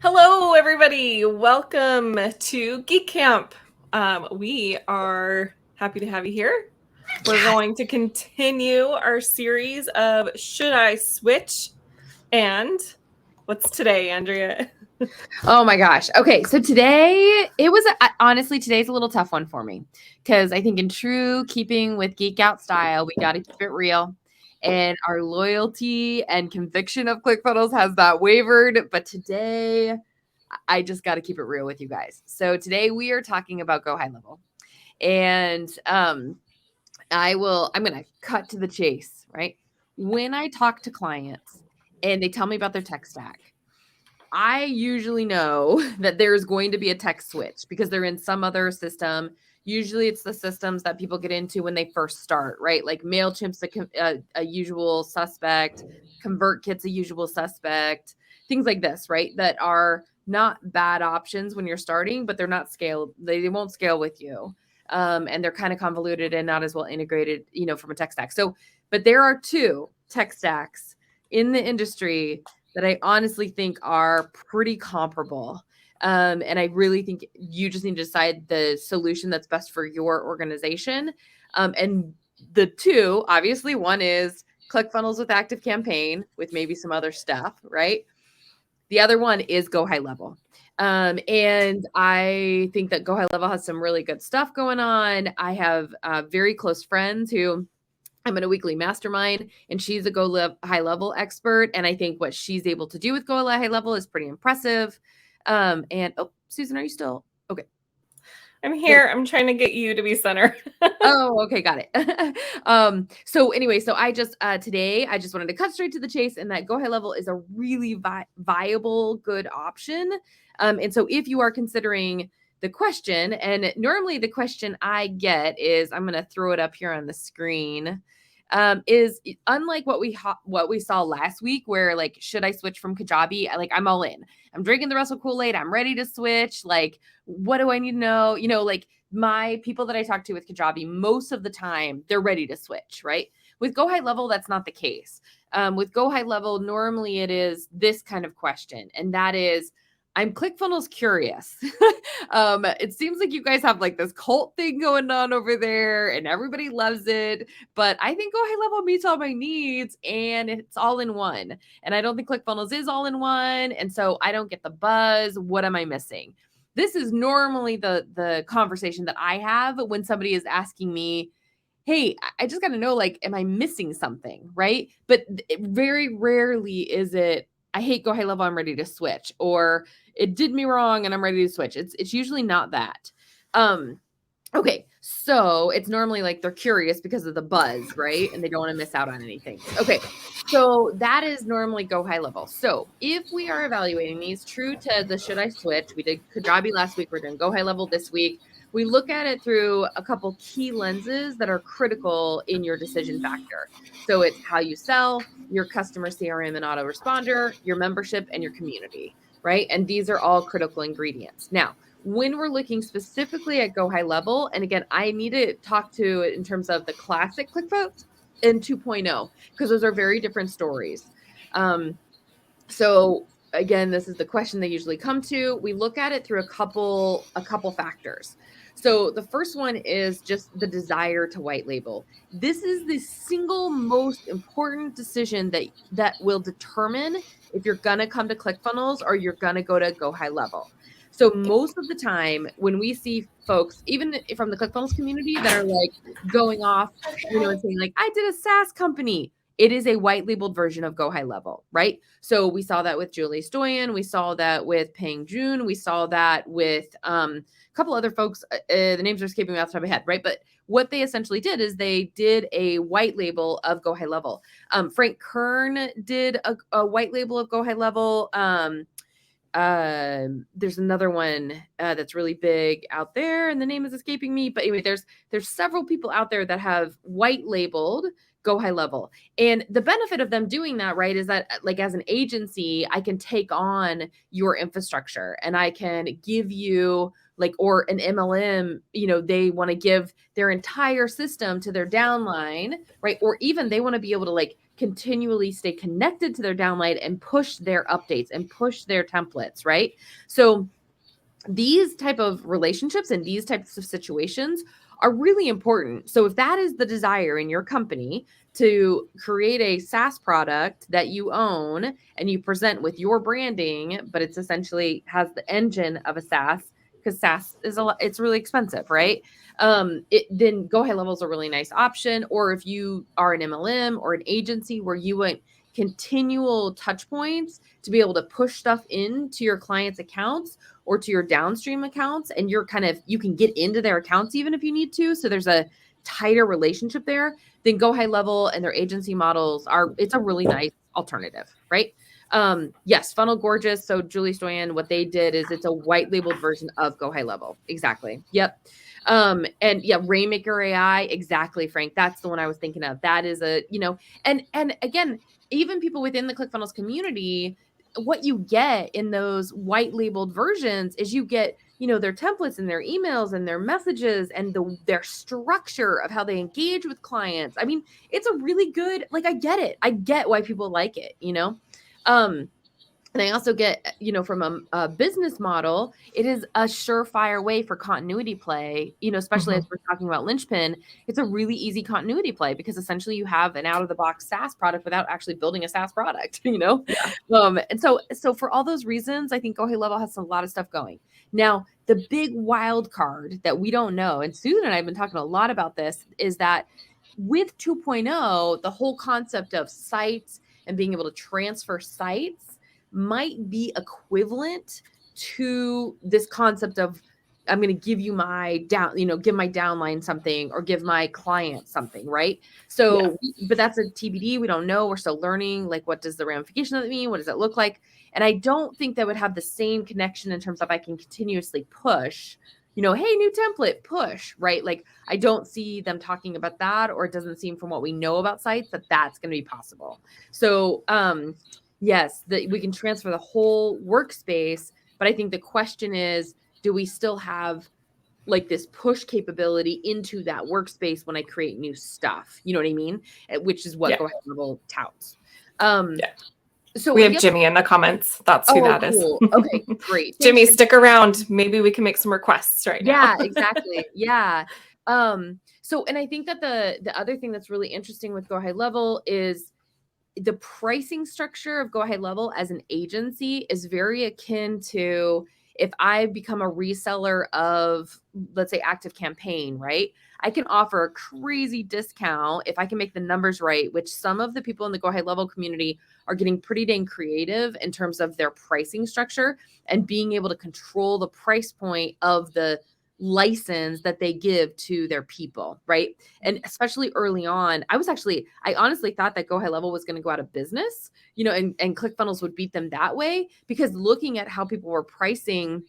Hello, everybody. Welcome to Geek Camp. We are happy to have you here. We're going to continue our series of Should I Switch? And what's today, Andrea? Oh my gosh. Okay. So today honestly, today's a little tough one for me because I think in true keeping with Geek Out style, we got to keep it real. And our loyalty and conviction of ClickFunnels has not wavered. But today, I just got to keep it real with you guys. So today we are talking about Go High Level. And I'm going to cut to the chase, right? When I talk to clients and they tell me about their tech stack, I usually know that there's going to be a tech switch because they're in some other system. Usually it's the systems that people get into when they first start, right? Like MailChimp's a usual suspect, ConvertKit's a usual suspect, things like this, right? That are not bad options when you're starting, but they're not scaled. They won't scale with you. And they're kind of convoluted and not as well integrated, from a tech stack. So, but there are two tech stacks in the industry that I honestly think are pretty comparable. And I really think you just need to decide the solution that's best for your organization. And the two, obviously, one is ClickFunnels with Active Campaign with maybe some other stuff, right? The other one is Go High Level. And I think that Go High Level has some really good stuff going on. I have very close friends who I'm in a weekly mastermind, and she's a high level expert. And I think what she's able to do with Go High Level is pretty impressive. And Susan, are you still okay? I'm here. I'm trying to get you to be center. Oh, okay, got it. So anyway, so I just today I just wanted to cut straight to the chase, and that Go High Level is a really viable, good option. And so if you are considering the question, and normally the question I get is, I'm going to throw it up here on the screen. Is unlike what we saw last week, where like, should I switch from Kajabi? I'm all in. I'm drinking the Russell Kool-Aid. I'm ready to switch. Like, what do I need to know? Like my people that I talk to with Kajabi, most of the time they're ready to switch, right? With Go High Level, that's not the case. With Go High Level, normally it is this kind of question, and that is, I'm ClickFunnels curious. It seems like you guys have like this cult thing going on over there and everybody loves it, but I think Go High Level meets all my needs and it's all in one. And I don't think ClickFunnels is all in one. And so I don't get the buzz. What am I missing? This is normally the conversation that I have when somebody is asking me, hey, I just got to know, like, am I missing something? Right. But very rarely is it, I hate Go High Level, I'm ready to switch, or it did me wrong and I'm ready to switch. It's usually not that. Okay, so it's normally like they're curious because of the buzz, right? And they don't want to miss out on anything. Okay, so that is normally Go High Level. So if we are evaluating these true to the should I switch, we did Kajabi last week, we're doing Go High Level this week. We look at it through a couple key lenses that are critical in your decision factor. So it's how you sell, your customer CRM and autoresponder, your membership, and your community, right? And these are all critical ingredients. Now, when we're looking specifically at Go High Level, and again, I need to talk to in terms of the classic ClickFunnels and 2.0, because those are very different stories. So again, this is the question they usually come to. We look at it through a couple factors. So the first one is just the desire to white label. This is the single most important decision that will determine if you're going to come to ClickFunnels or you're going to go to Go High Level. So most of the time when we see folks, even from the ClickFunnels community, that are like going off, and saying like, I did a SaaS company, it is a white labeled version of Go High Level, right? So we saw that with Julie Stoyan. We saw that with Joon. We saw that with a couple other folks. The names are escaping me off the top of my head, right? But what they essentially did is they did a white label of Go High Level. Frank Kern did a white label of Go High Level. There's another one that's really big out there, and the name is escaping me. But anyway, there's several people out there that have white labeled Go High Level. And the benefit of them doing that, right, is that like as an agency, I can take on your infrastructure and I can give you like, or an MLM, they want to give their entire system to their downline, right? Or even they want to be able to like continually stay connected to their downline and push their updates and push their templates, right? So these type of relationships and these types of situations are really important. So if that is the desire in your company to create a SaaS product that you own and you present with your branding, but it's essentially has the engine of a SaaS, because SaaS is it's really expensive, right? Then Go High Level is a really nice option. Or if you are an MLM or an agency where you want continual touch points to be able to push stuff into your clients' accounts or to your downstream accounts, and you can get into their accounts even if you need to. So there's a tighter relationship there. Then Go High Level and their agency models it's a really nice alternative, right? Yes, Funnel Gorgeous. So Julie Stoyan, what they did is it's a white labeled version of Go High Level. Exactly. Yep. And yeah, Rainmaker AI. Exactly, Frank. That's the one I was thinking of. That is and again, even people within the ClickFunnels community, what you get in those white labeled versions is you get, their templates and their emails and their messages and their structure of how they engage with clients. I mean, it's a really good, I get it. I get why people like it, and I also get, from a business model, it is a surefire way for continuity play, especially as we're talking about Linchpin. It's a really easy continuity play because essentially you have an out of the box SaaS product without actually building a SaaS product, Yeah. And so for all those reasons, I think Go High Level has a lot of stuff going. Now, the big wild card that we don't know, and Susan and I have been talking a lot about this, is that with 2.0, the whole concept of sites and being able to transfer sites might be equivalent to this concept of I'm going to give you my give my downline something or give my client something, right? So, but that's a TBD. We don't know. We're still learning. What does the ramification of that mean? What does it look like? And I don't think that would have the same connection in terms of I can continuously push, hey, new template, push, right? I don't see them talking about that, or it doesn't seem from what we know about sites that that's going to be possible. So, yes, we can transfer the whole workspace, but I think the question is, do we still have this push capability into that workspace when I create new stuff? You know what I mean? Which is what Go High Level touts. So we have Jimmy in the comments. That's who that is. Okay, great. Jimmy, stick around. Maybe we can make some requests right now. Yeah, exactly. Yeah. So, and I think that the other thing that's really interesting with Go High Level is the pricing structure of Go High Level as an agency is very akin to if I become a reseller of, let's say, Active Campaign, right? I can offer a crazy discount if I can make the numbers right, which some of the people in the Go High Level community are getting pretty dang creative in terms of their pricing structure and being able to control the price point of the license that they give to their people, right? And especially early on, I honestly thought that Go High Level was going to go out of business, and ClickFunnels would beat them that way, because looking at how people were pricing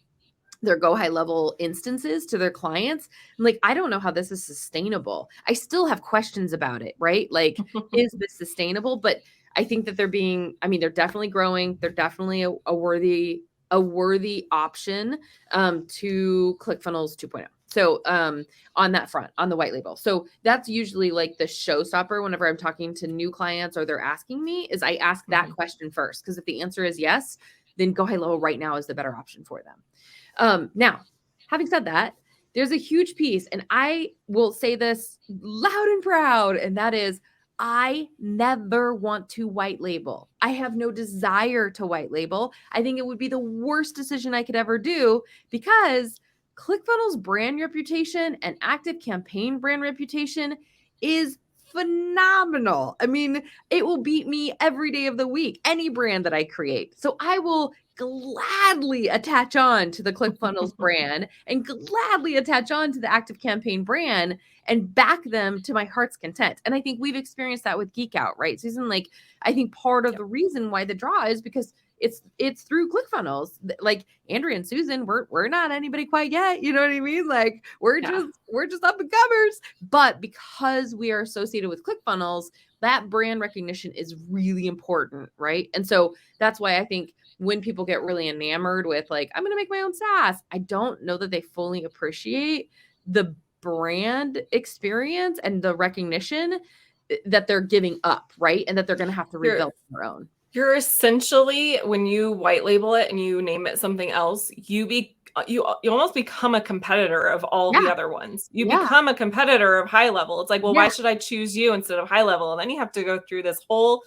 their Go High Level instances to their clients, I'm like, I don't know how this is sustainable. I still have questions about it, right? Is this sustainable? But I think that they're definitely growing. They're definitely a worthy option to ClickFunnels 2.0. So on that front, on the white label. So that's usually the showstopper whenever I'm talking to new clients or they're asking me, is I ask that question first. Because if the answer is yes, then Go High Level right now is the better option for them. Now, having said that, there's a huge piece, and I will say this loud and proud, and that is, I never want to white label. I have no desire to white label. I think it would be the worst decision I could ever do, because ClickFunnels brand reputation and Active Campaign brand reputation is phenomenal. I mean, it will beat me every day of the week, any brand that I create. So I will gladly attach on to the ClickFunnels brand and gladly attach on to the Active Campaign brand and back them to my heart's content. And I think we've experienced that with Geek Out, right, Susan? I think part of the reason why the draw is because it's through ClickFunnels. Andrea and Susan, we're not anybody quite yet. You know what I mean? We're just up and comers. But because we are associated with ClickFunnels, that brand recognition is really important, right? And so that's why I think when people get really enamored with I'm going to make my own SaaS, I don't know that they fully appreciate the brand experience and the recognition that they're giving up, right? And that they're going to have to rebuild on their own. You're essentially, when you white label it and you name it something else, you almost become a competitor of all the other ones. You become a competitor of high level. It's like, well, why should I choose you instead of high level? And then you have to go through this whole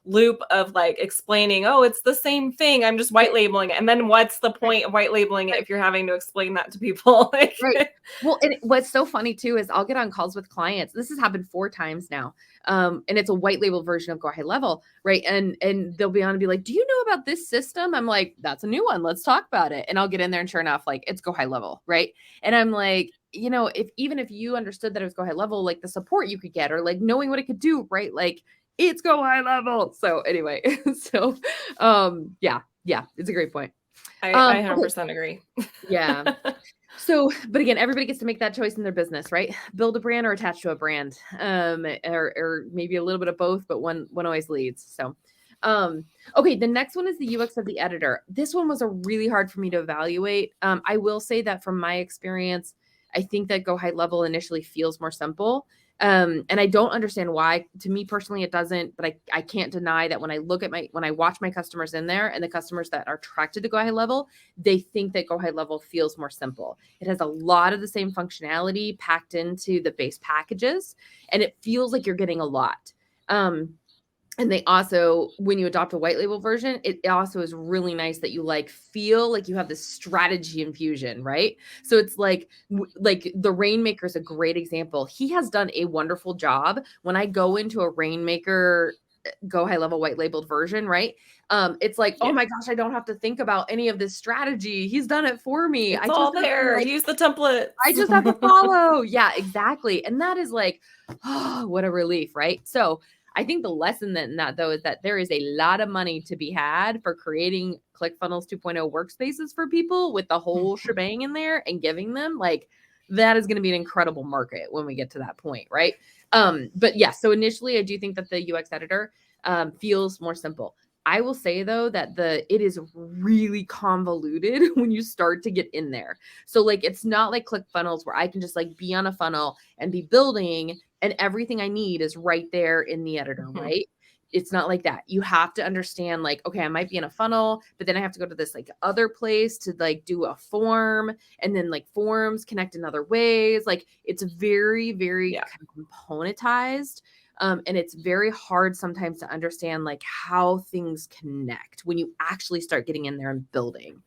loop of like explaining, oh, it's the same thing. I'm just white labeling it. And then what's the point of white labeling it if you're having to explain that to people? Right. Well, and what's so funny too is I'll get on calls with clients. This has happened 4 times now. And it's a white label version of Go High Level, right? And they'll be on and be like, do you know about this system? I'm like, that's a new one. Let's talk about it. And I'll get in there and sure enough, like it's Go High Level, right? And I'm like, you know, even if you understood that it was Go High Level, like the support you could get or like knowing what it could do, right? Like it's Go High Level. So anyway, so yeah, it's a great point. I 100% agree. Yeah. So, but again, everybody gets to make that choice in their business, right? Build a brand or attach to a brand, or maybe a little bit of both, but one always leads. So, okay. The next one is the UX of the editor. This one was a really hard for me to evaluate. I will say that from my experience, I think that Go High Level initially feels more simple. And I don't understand why. To me personally, it doesn't, but I can't deny that when I look at when I watch my customers in there and the customers that are attracted to Go High Level, they think that Go High Level feels more simple. It has a lot of the same functionality packed into the base packages, and it feels like you're getting a lot. And they also, when you adopt a white label version, it also is really nice that you like feel like you have this strategy infusion, right? So it's like the Rainmaker is a great example. He has done a wonderful job. When I go into a Rainmaker Go High Level white labeled version, right? It's like, oh my gosh, I don't have to think about any of this strategy. He's done it for me. It's all there. Use the template. I just have to follow. Yeah, exactly. And that is like, oh, what a relief, right? So I think the lesson in that though is that there is a lot of money to be had for creating ClickFunnels 2.0 workspaces for people with the whole shebang in there and giving them like that is going to be an incredible market when we get to that point, right? But yeah, so initially I do think that the UX editor feels more simple. I will say though that it is really convoluted when you start to get in there. So like it's not like ClickFunnels where I can just like be on a funnel and be building and everything I need is right there in the editor, right? It's not like that. You have to understand like, okay, I might be in a funnel, but then I have to go to this like other place to like do a form, and then like forms connect in other ways. Like it's very, very kind of componentized. And it's very hard sometimes to understand like how things connect when you actually start getting in there and building.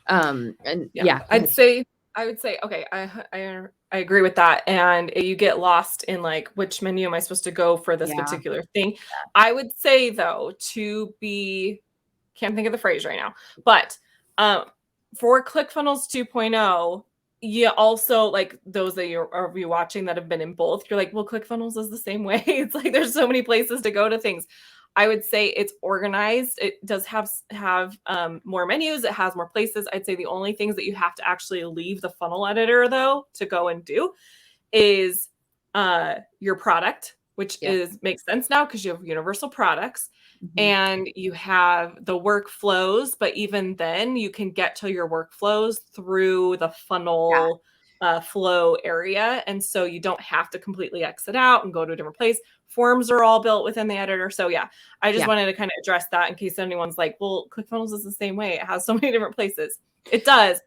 And I would say, okay, I agree with that. And you get lost in like, which menu am I supposed to go for this particular thing? I would say though, can't think of the phrase right now, but for ClickFunnels 2.0, you also like those that are watching that have been in both, you're like, well, ClickFunnels is the same way. It's like there's so many places to go to things. I would say it's organized. It does have more menus. It has more places. I'd say the only things that you have to actually leave the funnel editor though to go and do is your product, which makes sense now because you have universal products. And you have the workflows, but even then you can get to your workflows through the funnel flow area. And so you don't have to completely exit out and go to a different place. Forms are all built within the editor. So I just wanted to kind of address that in case anyone's like, well, ClickFunnels is the same way. It has so many different places. It does,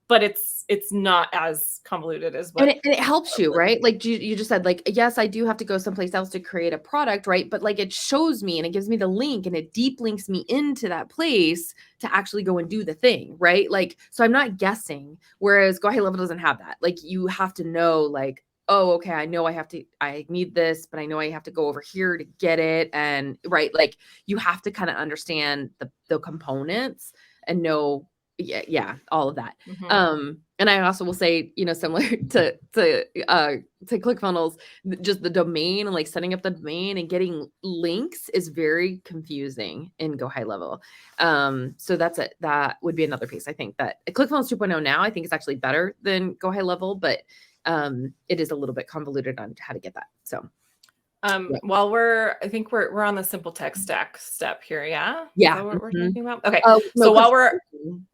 but it's not as convoluted as what. And it helps you, right? Like you just said, like, yes, I do have to go someplace else to create a product, right? But like it shows me and it gives me the link and it deep links me into that place to actually go and do the thing, right? Like, so I'm not guessing. Whereas Go High Level doesn't have that. Like you have to know like, oh, okay, I know I need this, but I know I have to go over here to get it. And right, like you have to kind of understand the components and know all of that. And I also will say, similar to ClickFunnels, just the domain and like setting up the domain and getting links is very confusing in Go High Level. So that would be another piece. I think that ClickFunnels 2.0 now, I think is actually better than Go High Level, but it is a little bit convoluted on how to get that. So while I think we're on the simple tech stack step here. Yeah. Yeah. Is that what we're talking about? Okay. No, so while we're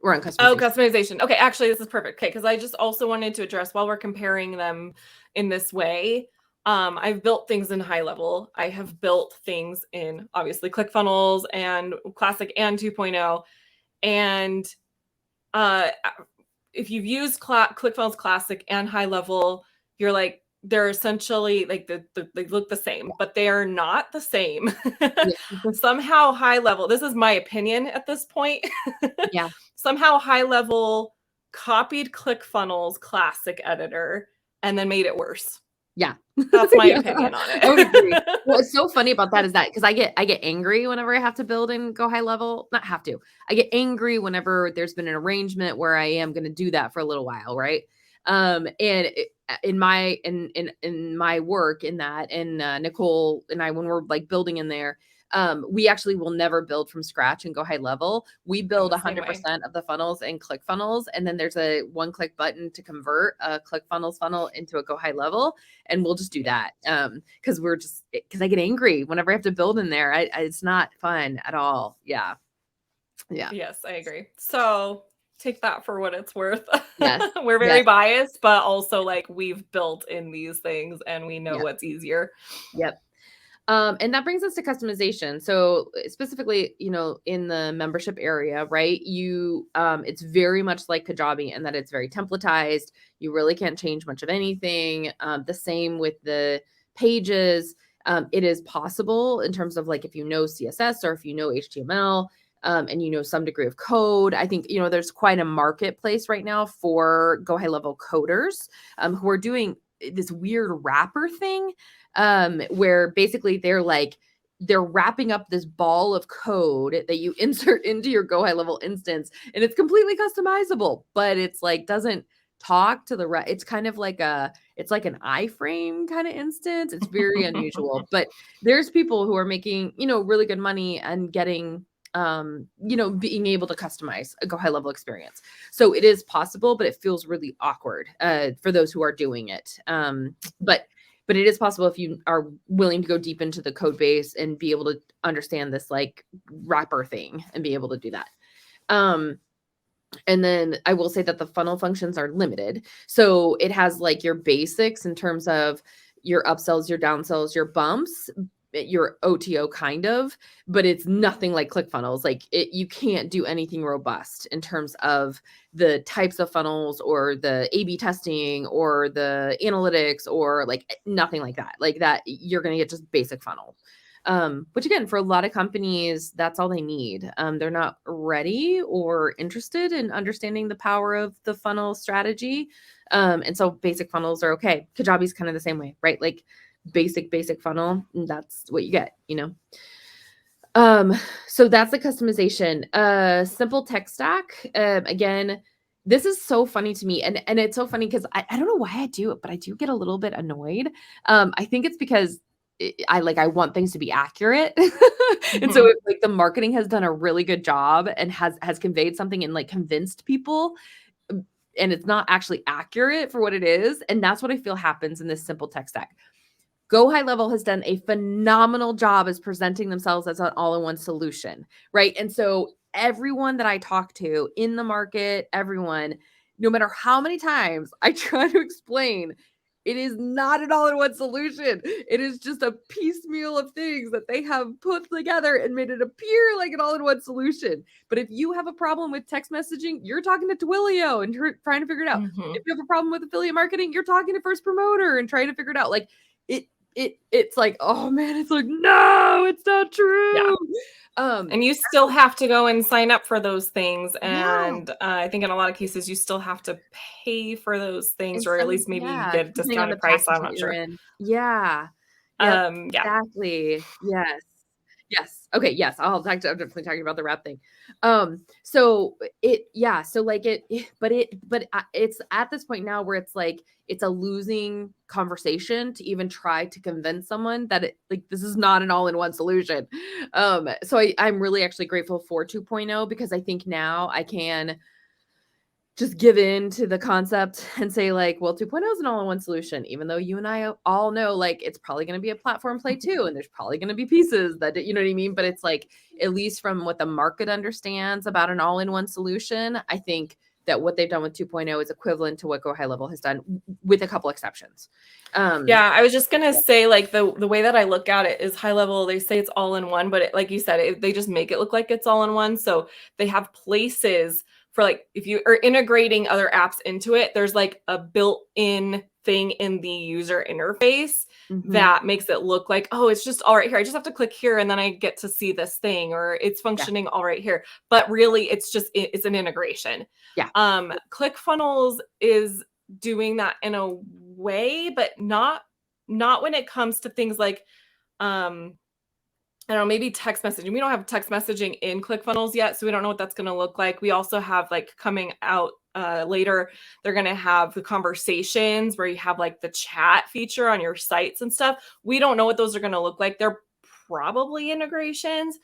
on customization. Customization. Okay. Actually, this is perfect. Okay. Cause I just also wanted to address while we're comparing them in this way, I've built things in high level. I have built things in obviously ClickFunnels and Classic and 2.0. And if you've used ClickFunnels Classic and high level, you're like, they're essentially like they look the same, but they are not the same. Yeah. Somehow high level, this is my opinion at this point. Yeah. Somehow high level copied ClickFunnels Classic editor and then made it worse. Yeah. That's my Yeah. opinion on it. I would agree. What's so funny about that is that because I get angry whenever I have to build and go high level. Not have to. I get angry whenever there's been an arrangement where I am going to do that for a little while, right? In my work in that, and Nicole and I, when we're like building in there, we actually will never build from scratch and go high level. We build 100% of the funnels in ClickFunnels, and then there's a one-click button to convert a ClickFunnels funnel into a go high level, and we'll just do that because I get angry whenever I have to build in there. It's not fun at all. Yeah. Yes, I agree. So take that for what it's worth. Yes. We're very biased, but also like we've built in these things and we know what's easier. Yep. And that brings us to customization. So specifically, in the membership area, right? It's very much like Kajabi in that it's very templatized. You really can't change much of anything. The same with the pages. It is possible in terms of like, if you know CSS or if you know HTML, and some degree of code. I think, there's quite a marketplace right now for go high level coders, who are doing this weird wrapper thing, where basically they're wrapping up this ball of code that you insert into your go high level instance, and it's completely customizable, but it's like doesn't talk to the it's kind of like it's like an iframe kind of instance. It's very unusual, but there's people who are making, really good money and getting, being able to customize a go high level experience. So it is possible, but it feels really awkward for those who are doing it. But it is possible if you are willing to go deep into the code base and be able to understand this like wrapper thing and be able to do that. And then I will say that the funnel functions are limited. So it has like your basics in terms of your upsells, your downsells, your bumps, your OTO kind of, but it's nothing like ClickFunnels. Like you can't do anything robust in terms of the types of funnels or the A/B testing or the analytics or like nothing like that. Like that, you're going to get just basic funnel. Which again, for a lot of companies, that's all they need. They're not ready or interested in understanding the power of the funnel strategy. And so basic funnels are okay. Kajabi's kind of the same way, right? Like basic funnel, and that's what you get, So that's the customization. Simple tech stack. Again, this is so funny to me. And it's so funny because I don't know why I do it, but I do get a little bit annoyed. I think it's because I want things to be accurate. And so if like the marketing has done a really good job and has conveyed something and like convinced people, and it's not actually accurate for what it is. And that's what I feel happens in this simple tech stack. Go High Level has done a phenomenal job as presenting themselves as an all-in-one solution, right? And so everyone that I talk to in the market, everyone, no matter how many times I try to explain, it is not an all-in-one solution. It is just a piecemeal of things that they have put together and made it appear like an all-in-one solution. But if you have a problem with text messaging, you're talking to Twilio and trying to figure it out. If you have a problem with affiliate marketing, you're talking to First Promoter and trying to figure it out. Like it's like, oh man, it's like, no, it's not true. Yeah. And you still have to go and sign up for those things. And I think in a lot of cases, you still have to pay for those things, or at least maybe you get a discounted price. I'm not sure. Yeah. Exactly. Yes. Okay. Yes. I'm definitely talking about the wrap thing. It's at this point now where it's like, it's a losing conversation to even try to convince someone that this is not an all-in-one solution. So I'm really actually grateful for 2.0 because I think now I can just give in to the concept and say like, well, 2.0 is an all-in-one solution, even though you and I all know, like, it's probably going to be a platform play too. And there's probably going to be pieces that, you know what I mean? But it's like, at least from what the market understands about an all-in-one solution, I think that what they've done with 2.0 is equivalent to what Go High Level has done, with a couple exceptions. Yeah, I was just gonna say, like, the way that I look at it is High Level. They say it's all in one, but like you said, they just make it look like it's all in one. So they have places for, like, if you are integrating other apps into it, there's like a built-in thing in the user interface that makes it look like, oh, it's just all right here. I just have to click here and then I get to see this thing, or it's functioning all right here. But really, it's an integration. Yeah. ClickFunnels is doing that in a way, but not when it comes to things like I don't know, maybe text messaging. We don't have text messaging in ClickFunnels yet, so we don't know what that's going to look like. We also have, like, coming out later, they're going to have the conversations where you have like the chat feature on your sites and stuff. We don't know what those are going to look like. They're probably integrations,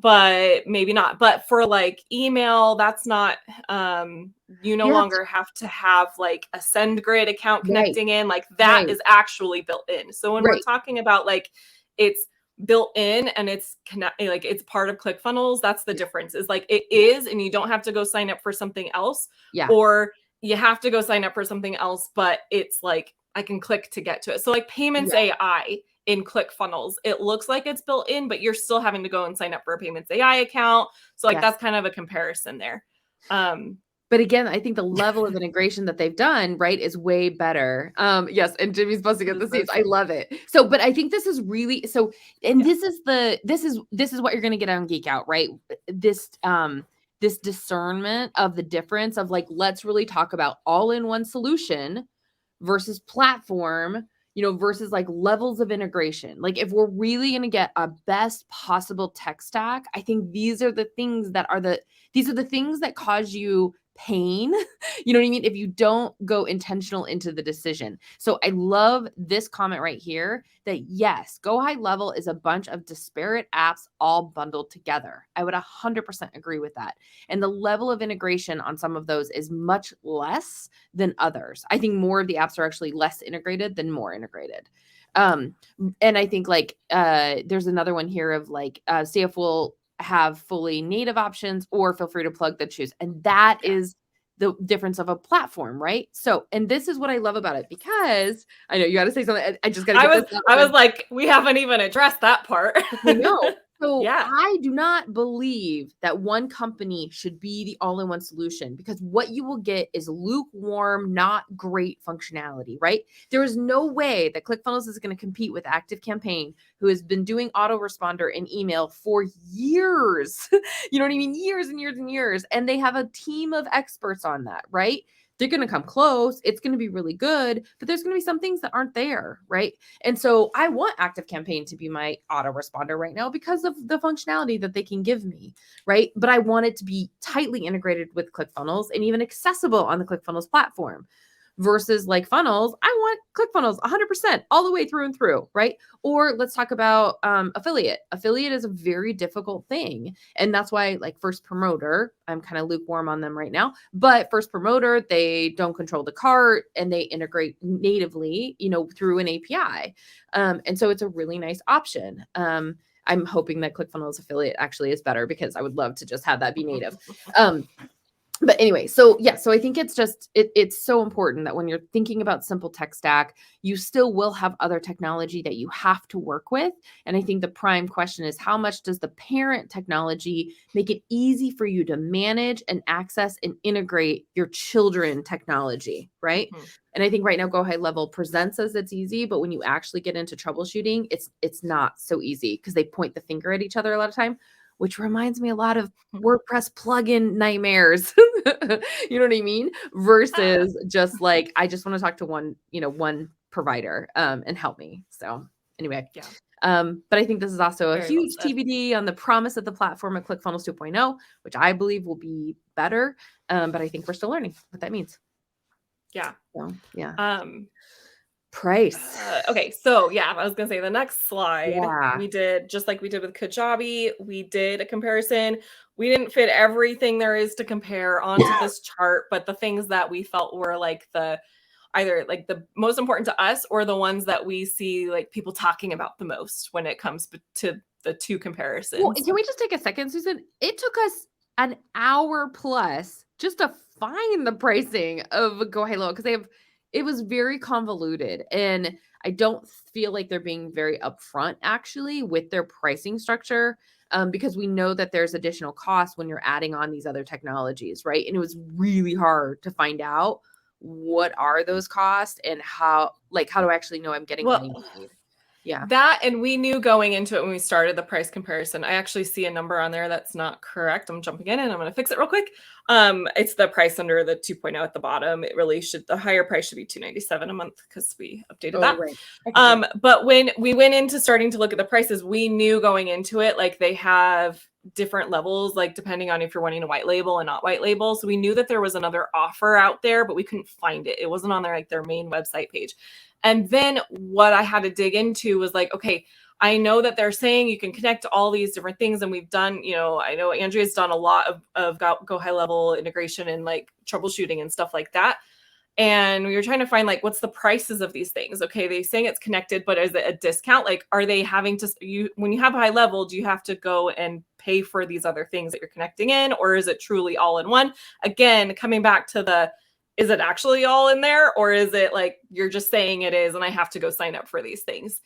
but maybe not. But for like email, that's not, you no longer have to have like a SendGrid account connecting in, like that is actually built in. So when we're talking about like it's built in and it's like it's part of ClickFunnels, that's the difference, is like it is, and you don't have to go sign up for something else, or you have to go sign up for something else, but it's like I can click to get to it. So like Payments AI in ClickFunnels, it looks like it's built in, but you're still having to go and sign up for a Payments AI account. So like that's kind of a comparison there. But again, I think the level of integration that they've done, right, is way better. Yes, and Jimmy's busting at the seams. I love it. So, but I think this is really so, and this is what you're going to get on Geek Out, right? This discernment of the difference of like, let's really talk about all-in-one solution versus platform, versus like levels of integration. Like if we're really going to get a best possible tech stack, I think these are the things that cause you pain, you know what I mean, if you don't go intentional into the decision. So I love this comment right here that yes, Go High Level is a bunch of disparate apps all bundled together. I would 100% agree with that. And the level of integration on some of those is much less than others. I think more of the apps are actually less integrated than more integrated. And I think like there's another one here of like CF will have fully native options, or feel free to plug the choose. And that is the difference of a platform, right? So, and this is what I love about it, because I know you got to say something. I just got to I was like, we haven't even addressed that part. I know. So I do not believe that one company should be the all-in-one solution, because what you will get is lukewarm, not great functionality, right? There is no way that ClickFunnels is going to compete with ActiveCampaign, who has been doing autoresponder in email for years. You know what I mean? Years and years and years. And they have a team of experts on that, right? They're going to come close. It's going to be really good, but there's going to be some things that aren't there, right? And so I want ActiveCampaign to be my autoresponder right now because of the functionality that they can give me, right? But I want it to be tightly integrated with ClickFunnels and even accessible on the ClickFunnels platform. Versus like funnels, I want ClickFunnels 100% all the way through and through, right? Or let's talk about affiliate. Affiliate is a very difficult thing. And that's why like First Promoter, I'm kind of lukewarm on them right now, but First Promoter, they don't control the cart and they integrate natively, through an API. And so it's a really nice option. I'm hoping that ClickFunnels affiliate actually is better, because I would love to just have that be native. But anyway, so I think it's just, it's so important that when you're thinking about simple tech stack, you still will have other technology that you have to work with. And I think the prime question is, how much does the parent technology make it easy for you to manage and access and integrate your children technology, right? Mm-hmm. And I think right now Go High Level presents as it's easy, but when you actually get into troubleshooting, it's not so easy, because they point the finger at each other a lot of time, which reminds me a lot of WordPress plugin nightmares. You know what I mean? Versus just like, I just want to talk to one provider and help me. So anyway, but I think this is also a huge TBD on the promise of the platform at ClickFunnels 2.0, which I believe will be better. But I think we're still learning what that means. Yeah. So, yeah. Price. Okay, so I was gonna say the next slide, we did just like we did with Kajabi, we did a comparison. We didn't fit everything there is to compare onto this chart, but the things that we felt were like either like the most important to us, or the ones that we see like people talking about the most when it comes to the two comparisons. Well, can we just take a second, Susan? It took us an hour plus just to find the pricing of Go High Level because it was very convoluted, and I don't feel like they're being very upfront actually with their pricing structure, because we know that there's additional costs when you're adding on these other technologies, right? And it was really hard to find out what are those costs and how do I actually know I'm getting what I need? Yeah. That, and we knew going into it when we started the price comparison. I actually see a number on there that's not correct. I'm jumping in and I'm going to fix it real quick. It's the price under the 2.0 at the bottom. It really should, the higher price should be $297 a month because we updated that. Right. Okay. But when we went into starting to look at the prices, we knew going into it, like they have different levels, like depending on if you're wanting a white label and not white label. So we knew that there was another offer out there, but we couldn't find it. It wasn't on their main website page. And then what I had to dig into was like, okay, I know that they're saying you can connect to all these different things. And we've done, I know Andrea's done a lot of Go High Level integration and like troubleshooting and stuff like that. And we were trying to find like, what's the prices of these things? Okay, they're saying it's connected, but is it a discount? Like, are they having to, when you have high level, do you have to go and pay for these other things that you're connecting in? Or is it truly all in one? Again, coming back to is it actually all in there? Or is it like, you're just saying it is, and I have to go sign up for these things?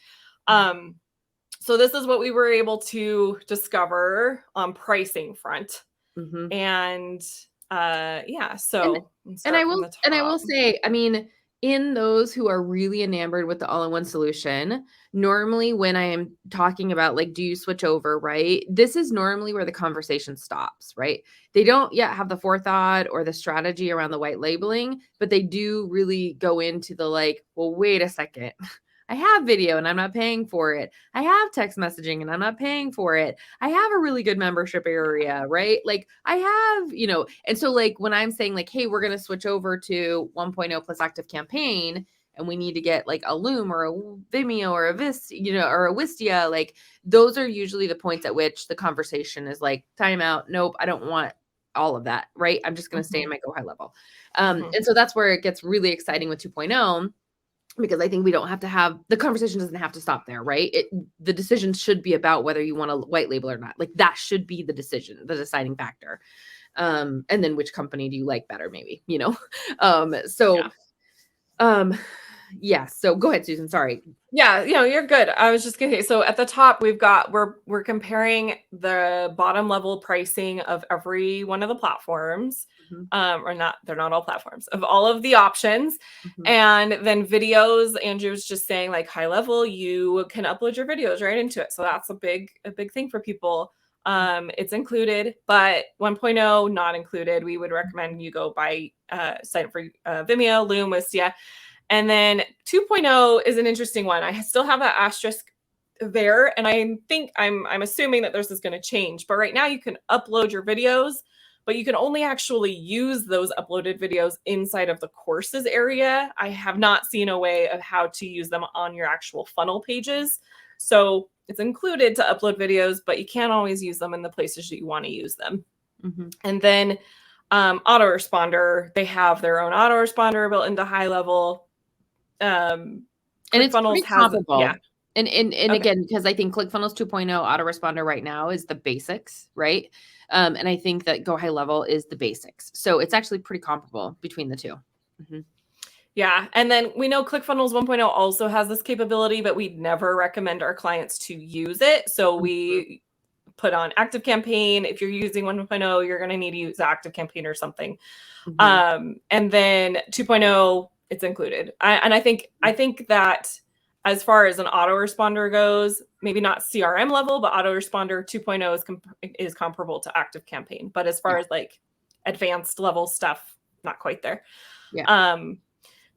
So this is what we were able to discover on pricing front. Mm-hmm. And so and I will say, I mean, in those who are really enamored with the all-in-one solution, normally when I am talking about like, do you switch over, right? This is normally where the conversation stops, right? They don't yet have the forethought or the strategy around the white labeling, but they do really go into the like, well, wait a second. I have video and I'm not paying for it. I have text messaging and I'm not paying for it. I have a really good membership area, right? Like I have, and so like when I'm saying like, hey, we're going to switch over to 1.0 plus active campaign and we need to get like a Loom or a Vimeo or a or a Wistia, like those are usually the points at which the conversation is like, time out. Nope, I don't want all of that, right? I'm just going to stay in my Go High Level. And so that's where it gets really exciting with 2.0. Because I think we don't have to have, the conversation doesn't have to stop there, right? The decision should be about whether you want a white label or not. Like that should be the decision, the deciding factor. And then which company do you like better, maybe, So go ahead, Susan. Sorry. Yeah, you're good. I was just gonna say, so at the top we're comparing the bottom level pricing of every one of the platforms. They're not all platforms, of all of the options. And then videos, Andrew was just saying like high level, you can upload your videos right into it. So that's a big thing for people. It's included, but 1.0 not included. We would recommend you go sign up for Vimeo, Loom, Wistia. And then 2.0 is an interesting one. I still have that asterisk there. And I think I'm assuming that this is going to change. But right now you can upload your videos, but you can only actually use those uploaded videos inside of the courses area. I have not seen a way of how to use them on your actual funnel pages. So it's included to upload videos, but you can't always use them in the places that you want to use them. And then autoresponder, they have their own autoresponder built into high level. And it's pretty comparable. Yeah. And okay. Again, because I think ClickFunnels 2.0 autoresponder right now is the basics, right? And I think that Go High Level is the basics. So it's actually pretty comparable between the two. Yeah. And then we know ClickFunnels 1.0 also has this capability, but we never recommend our clients to use it. So we put on Active Campaign. If you're using 1.0, you're going to need to use Active Campaign or something. And then 2.0, it's included. I think that as far as an autoresponder goes, maybe not CRM level, but autoresponder 2.0 is comparable to Active Campaign. But as far as like advanced level stuff, not quite there.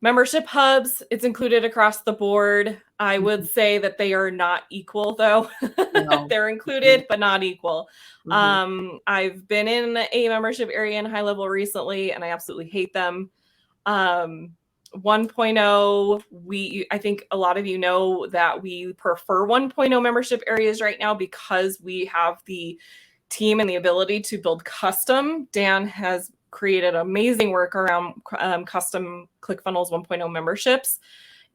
Membership hubs, it's included across the board. I would say that they are not equal, though. No. They're included, but not equal. I've been in a membership area in high level recently, and I absolutely hate them. 1.0, I think a lot of you know that we prefer 1.0 membership areas right now because we have the team and the ability to build custom. Dan has created amazing work around custom ClickFunnels 1.0 memberships.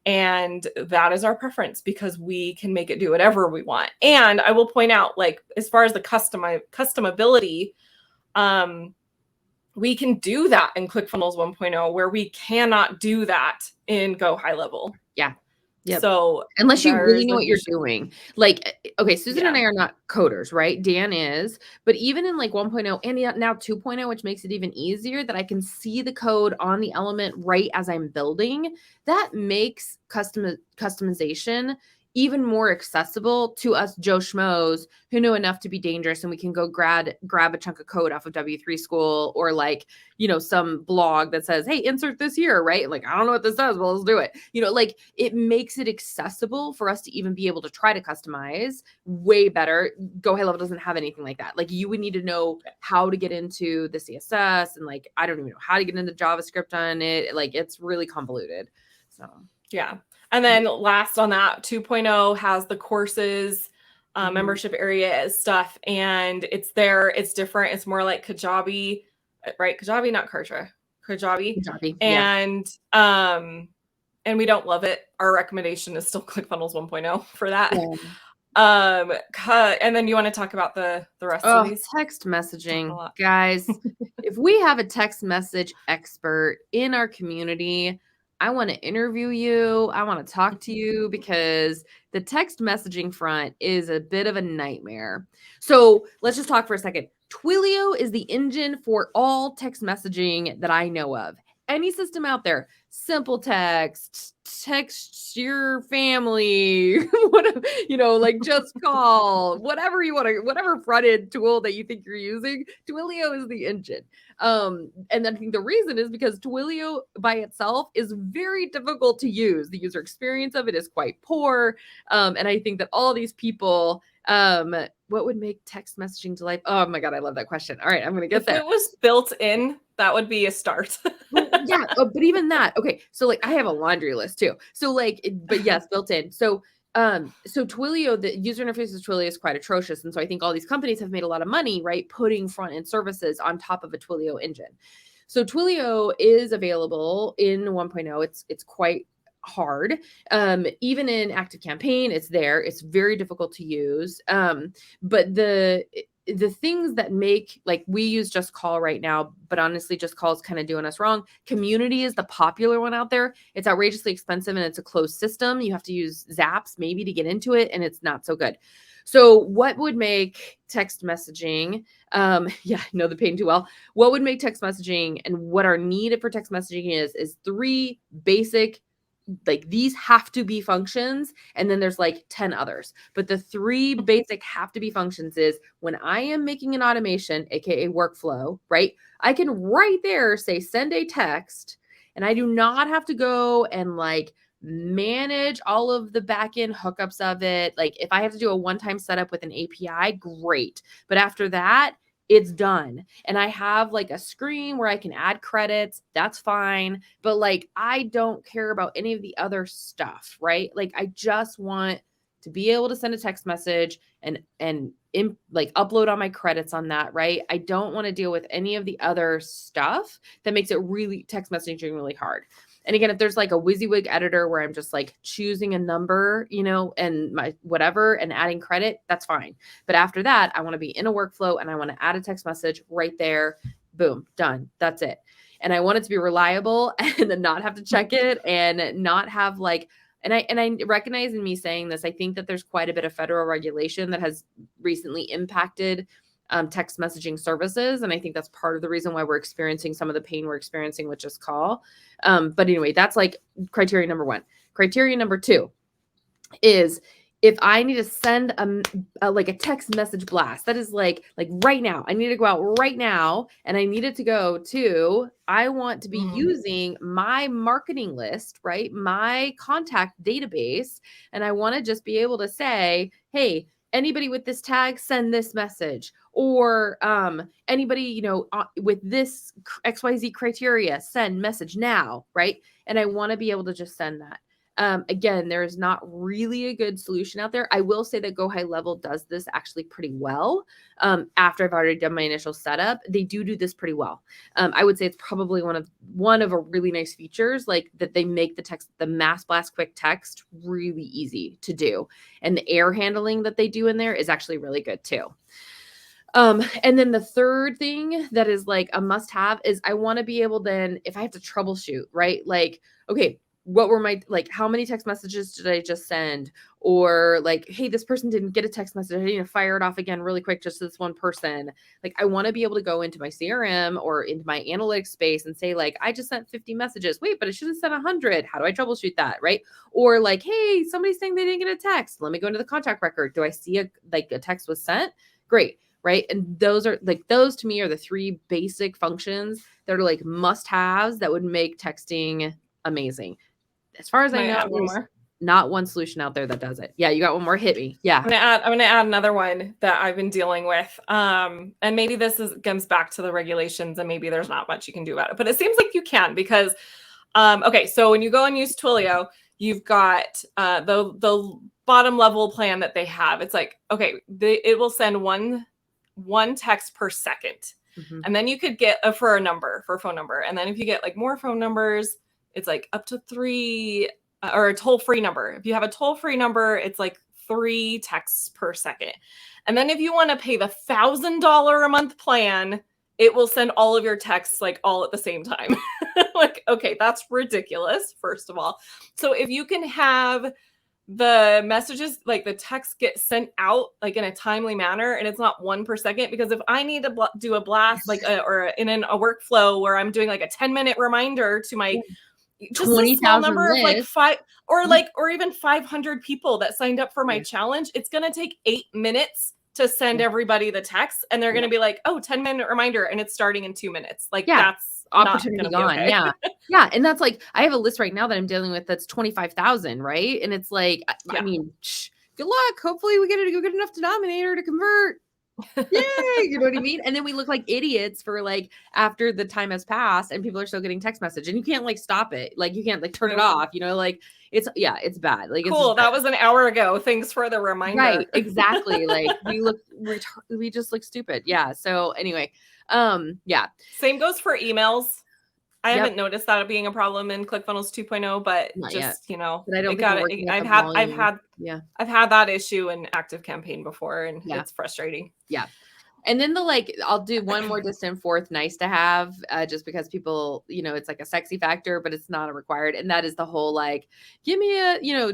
And that is our preference because we can make it do whatever we want. And I will point out, like, as far as the customability, we can do that in ClickFunnels 1.0 where we cannot do that in Go High Level. Yeah. Yep. So unless you really there's know what you're doing. Like, okay, Susan and Yeah. I are not coders, right? Dan is, but even in like 1.0 and now 2.0, which makes it even easier that I can see the code on the element right as I'm building, that makes customization even more accessible to us Joe Schmoes who know enough to be dangerous, and we can go grab a chunk of code off of W3 School, or like, you know, some blog that says, hey, insert this here, right? Like, I don't know what this does, well, let's do it. You know, like, it makes it accessible for us to even be able to try to customize way better. Go High Level doesn't have anything like that. Like, you would need to know how to get into the CSS, and like, I don't even know how to get into JavaScript on it. Like, it's really convoluted. So yeah. And then last on that, 2.0 has the courses, membership area stuff, and it's there. It's different. It's more like Kajabi, right? Kajabi, not Kartra. Kajabi. yeah. And we don't love it. Our recommendation is still ClickFunnels 1.0 for that. Yeah. And then you want to talk about the rest of these? Text messaging, guys. If we have a text message expert in our community, I want to interview you. I want to talk to you, because the text messaging front is a bit of a nightmare. So let's just talk for a second. Twilio is the engine for all text messaging that I know of. Any system out there, simple text your family, whatever, you know, like just call, whatever you want to, whatever front end tool that you think you're using, Twilio is the engine. And I think the reason is because Twilio by itself is very difficult to use. The user experience of it is quite poor. And I think that all these people, what would make text messaging delightful? Oh my God, I love that question. All right, I'm going to get there. If it was built in, that would be a start. Well, yeah, but even that, okay. So like, I have a laundry list too. So like, but yes, built in. So Twilio, the user interface of Twilio is quite atrocious. And so I think all these companies have made a lot of money, right, putting front end services on top of a Twilio engine. So Twilio is available in 1.0. It's quite hard. Even in Active Campaign, it's there. It's very difficult to use. But the things that make, like, we use Just Call right now, but honestly, Just Call is kind of doing us wrong. Community is the popular one out there. It's outrageously expensive and it's a closed system. You have to use Zaps maybe to get into it, and it's not so good. So what would make text messaging, yeah, I know the pain too well. What would make text messaging, and what our need for text messaging is 3 basic, like, these have to be functions, and then there's like 10 others. But the 3 basic have to be functions is when I am making an automation, aka workflow, right? I can right there say send a text, and I do not have to go and like manage all of the backend hookups of it. Like, if I have to do a one-time setup with an API, great. But after that, it's done. And I have like a screen where I can add credits. That's fine. But like, I don't care about any of the other stuff, right? Like, I just want to be able to send a text message and like upload all my credits on that, right? I don't want to deal with any of the other stuff that makes it really, text messaging really hard. And again, if there's like a WYSIWYG editor where I'm just like choosing a number, you know, and my whatever and adding credit, that's fine. But after that, I want to be in a workflow and I want to add a text message right there. Boom, done. That's it. And I want it to be reliable and then not have to check it and not have like, and I recognize in me saying this, I think that there's quite a bit of federal regulation that has recently impacted text messaging services. And I think that's part of the reason why we're experiencing some of the pain we're experiencing with Just Call. But anyway, that's like criteria number 1. Criteria number 2 is if I need to send like a text message blast, that is like right now, I need to go out right now, and I need it to go to, I want to be using my marketing list, right? My contact database. And I want to just be able to say, hey, anybody with this tag, send this message. Or anybody, you know, with this XYZ criteria, send message now, right? And I want to be able to just send that. Again, there is not really a good solution out there. I will say that Go High Level does this actually pretty well. After I've already done my initial setup, they do this pretty well. I would say it's probably one of a really nice features, like that they make the mass blast quick text really easy to do. And the error handling that they do in there is actually really good too. And then the third thing that is like a must have is I want to be able then, if I have to troubleshoot, right? Like, okay, what were my, like, how many text messages did I just send? Or like, hey, this person didn't get a text message. I need to fire it off again really quick, just this one person. Like, I want to be able to go into my CRM or into my analytics space and say, like, I just sent 50 messages. Wait, but I should have sent 100. How do I troubleshoot that? Right. Or like, hey, somebody's saying they didn't get a text. Let me go into the contact record. Do I see a text was sent? Great. Right. And those to me are the three basic functions that are like must haves that would make texting amazing. As far as I know, add one there's more. not one solution out there that does it. Yeah. You got one more. Hit me. Yeah. I'm gonna add another one that I've been dealing with. And maybe comes back to the regulations and maybe there's not much you can do about it, but it seems like you can because, okay. So when you go and use Twilio, you've got, the bottom level plan that they have. It's like, okay, it will send one text per second. Mhm. And then you could get for a phone number. And then if you get like more phone numbers, it's like up to 3, or a toll-free number. If you have a toll-free number, it's like 3 texts per second. And then if you want to pay the $1,000 a month plan, it will send all of your texts like all at the same time. Like, okay, that's ridiculous, first of all. So if you can have the messages, like the text get sent out like in a timely manner and it's not 1 per second, because if I need to do a blast like or in a workflow where I'm doing like a 10-minute reminder to my just a small number of like 5 or even 500 people that signed up for my challenge, it's going to take 8 minutes to send everybody the text, and they're going to be like, oh, 10-minute reminder and it's starting in 2 minutes. Like that's opportunity gone. Okay. Yeah. Yeah. And that's like, I have a list right now that I'm dealing with that's 25,000. Right. And it's like, I mean, good luck. Hopefully we get a good enough denominator to convert. Yay, you know what I mean? And then we look like idiots for like after the time has passed and people are still getting text message and you can't like stop it. Like you can't like turn it off, you know, like it's bad. Like cool. It's that was an hour ago. Thanks for the reminder. Right. Exactly. Like we just look stupid. Yeah. So anyway, yeah. Same goes for emails. I haven't noticed that being a problem in ClickFunnels 2.0, but Not just, yet. you know, But I don't I've had that issue in ActiveCampaign before and it's frustrating. Yeah. And then I'll do one more distant fourth nice to have, just because people, you know, it's like a sexy factor, but it's not a required. And that is the whole, like, give me a, you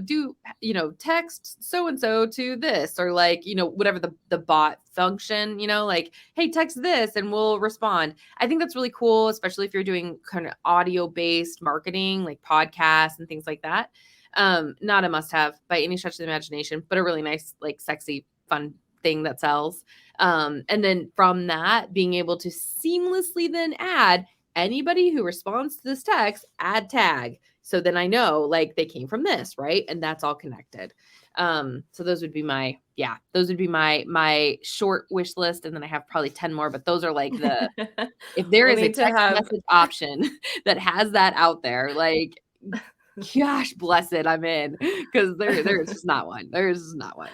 know, text so-and-so to this, or like, you know, whatever the bot function, you know, like, hey, text this and we'll respond. I think that's really cool, especially if you're doing kind of audio-based marketing, like podcasts and things like that. Not a must-have by any stretch of the imagination, but a really nice, like, sexy, fun thing that sells. And then from that, being able to seamlessly then add anybody who responds to this text, add tag. So then I know like they came from this, right? And that's all connected. So those would be my short wish list. And then I have probably 10 more, but those are like if there is a text message option that has that out there, like, gosh bless it, I'm in, because there's just not one. There's not one.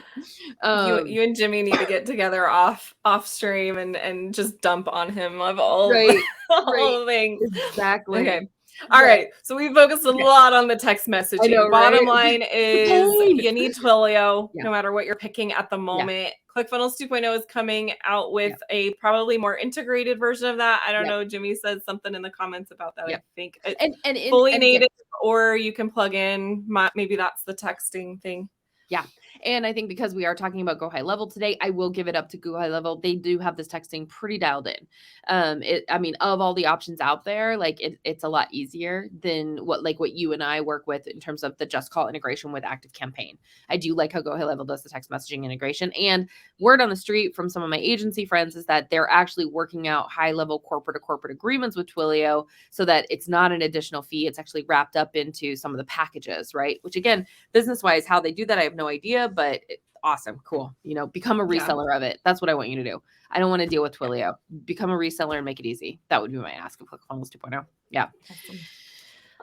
You and Jimmy need to get together off stream and just dump on him of all the things. Exactly. Okay. All right. So we focused a lot on the text messaging. Know, Bottom line is you need Twilio no matter what you're picking at the moment. ClickFunnels 2.0 is coming out with a probably more integrated version of that. I don't know. Jimmy said something in the comments about that. I think it's fully native, or you can plug in. Maybe that's the texting thing. Yeah. And I think because we are talking about Go High Level today, I will give it up to Go High Level. They do have this texting pretty dialed in. I mean, of all the options out there, like it's a lot easier than what you and I work with in terms of the Just Call integration with ActiveCampaign. I do like how Go High Level does the text messaging integration. And word on the street from some of my agency friends is that they're actually working out high level corporate to corporate agreements with Twilio so that it's not an additional fee. It's actually wrapped up into some of the packages, right? Which again, business wise, how they do that, I have no idea, but awesome. Cool. You know, become a reseller of it. That's what I want you to do. I don't want to deal with Twilio. Become a reseller and make it easy. That would be my ask of ClickFunnels 2.0. Yeah.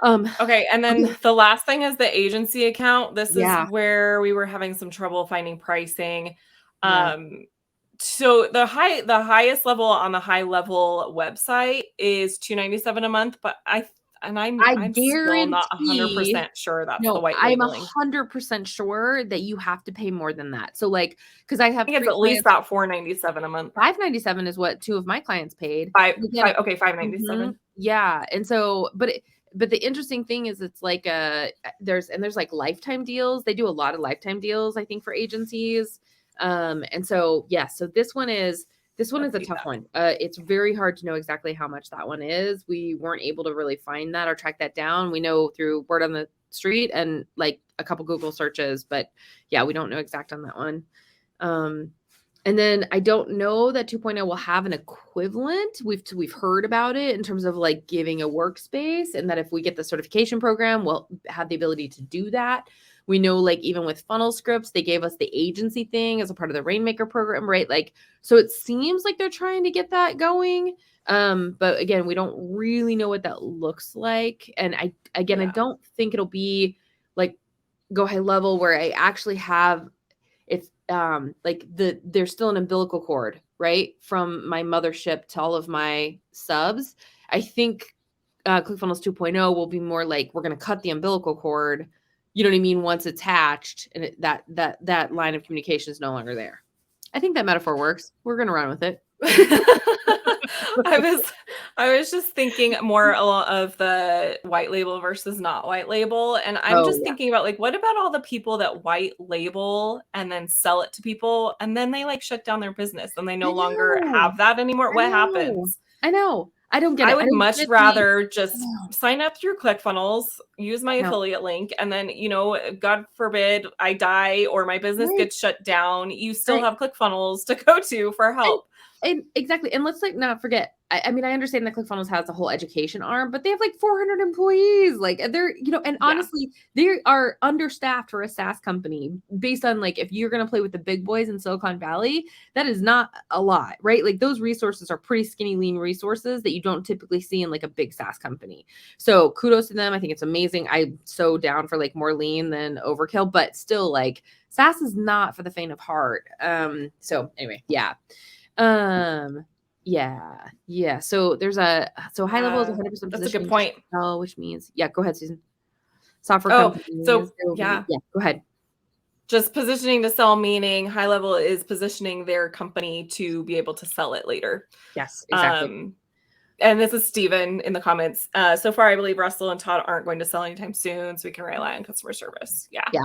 Awesome. Okay. And then the last thing is the agency account. This is where we were having some trouble finding pricing. So the highest level on the high level website is $297 a month, but I And I'm I still not guarantee 100% sure that's the no, white I'm labeling. 100% sure that you have to pay more than that. So like, because I I have think it's 3 at least clients, about $4.97 a month. $597 is what 2 of my clients paid. But again, Okay, mhm, $5.97. yeah, and so, but the interesting thing is it's like, there's like lifetime deals. They do a lot of lifetime deals, I think, for agencies. And so, yeah, so this one is Let's a see tough that. one. It's very hard to know exactly how much that one is. We weren't able to really find that or track that down. We know through word on the street and like a couple Google searches, but yeah, we don't know exact on that one. And then I don't know that 2.0 will have an equivalent. We've heard about it in terms of like giving a workspace, and that if we get the certification program, we'll have the ability to do that. We know, like, even with funnel scripts, they gave us the agency thing as a part of the Rainmaker program, right? Like, so it seems like they're trying to get that going. But again, we don't really know what that looks like. And I Yeah. don't think it'll be like go high level where I actually have it's like there's still an umbilical cord, right, from my mothership to all of my subs. I think ClickFunnels 2.0 will be more like we're going to cut the umbilical cord, you know what I mean, once it's hatched, and that line of communication is no longer there. I think that metaphor works. We're going to run with it. I was just thinking more of the white label versus not white label. And I'm Oh just yeah. thinking about like, what about all the people that white label and then sell it to people and then they like shut down their business and they no I longer know. have that anymore? I What know. happens? I know. I don't get I it. I would don't much get the rather just no. sign up through ClickFunnels, use my No. affiliate link, and then, God forbid I die or my business Right. gets shut down. You still Right. have ClickFunnels to go to for help. And exactly. And let's like not forget, I mean, I understand that ClickFunnels has a whole education arm, but they have like 400 employees. Like they're, and Yeah. honestly, they are understaffed for a SaaS company based on like, if you're going to play with the big boys in Silicon Valley, that is not a lot, right? Like those resources are pretty skinny, lean resources that you don't typically see in like a big SaaS company. So kudos to them. I think it's amazing. I'm so down for like more lean than overkill, but still like SaaS is not for the faint of heart. So anyway, yeah. Yeah. So there's so high level is 100% That's a good positioning to point. sell, which means, yeah, go ahead, Susan. Software Oh, companies, so there will be, yeah, yeah, go ahead. just positioning to sell, meaning high level is positioning their company to be able to sell it later. Yes, exactly. Um, and this is Steven in the comments. So far, I believe Russell and Todd aren't going to sell anytime soon, so we can rely on customer service. Yeah. Yeah.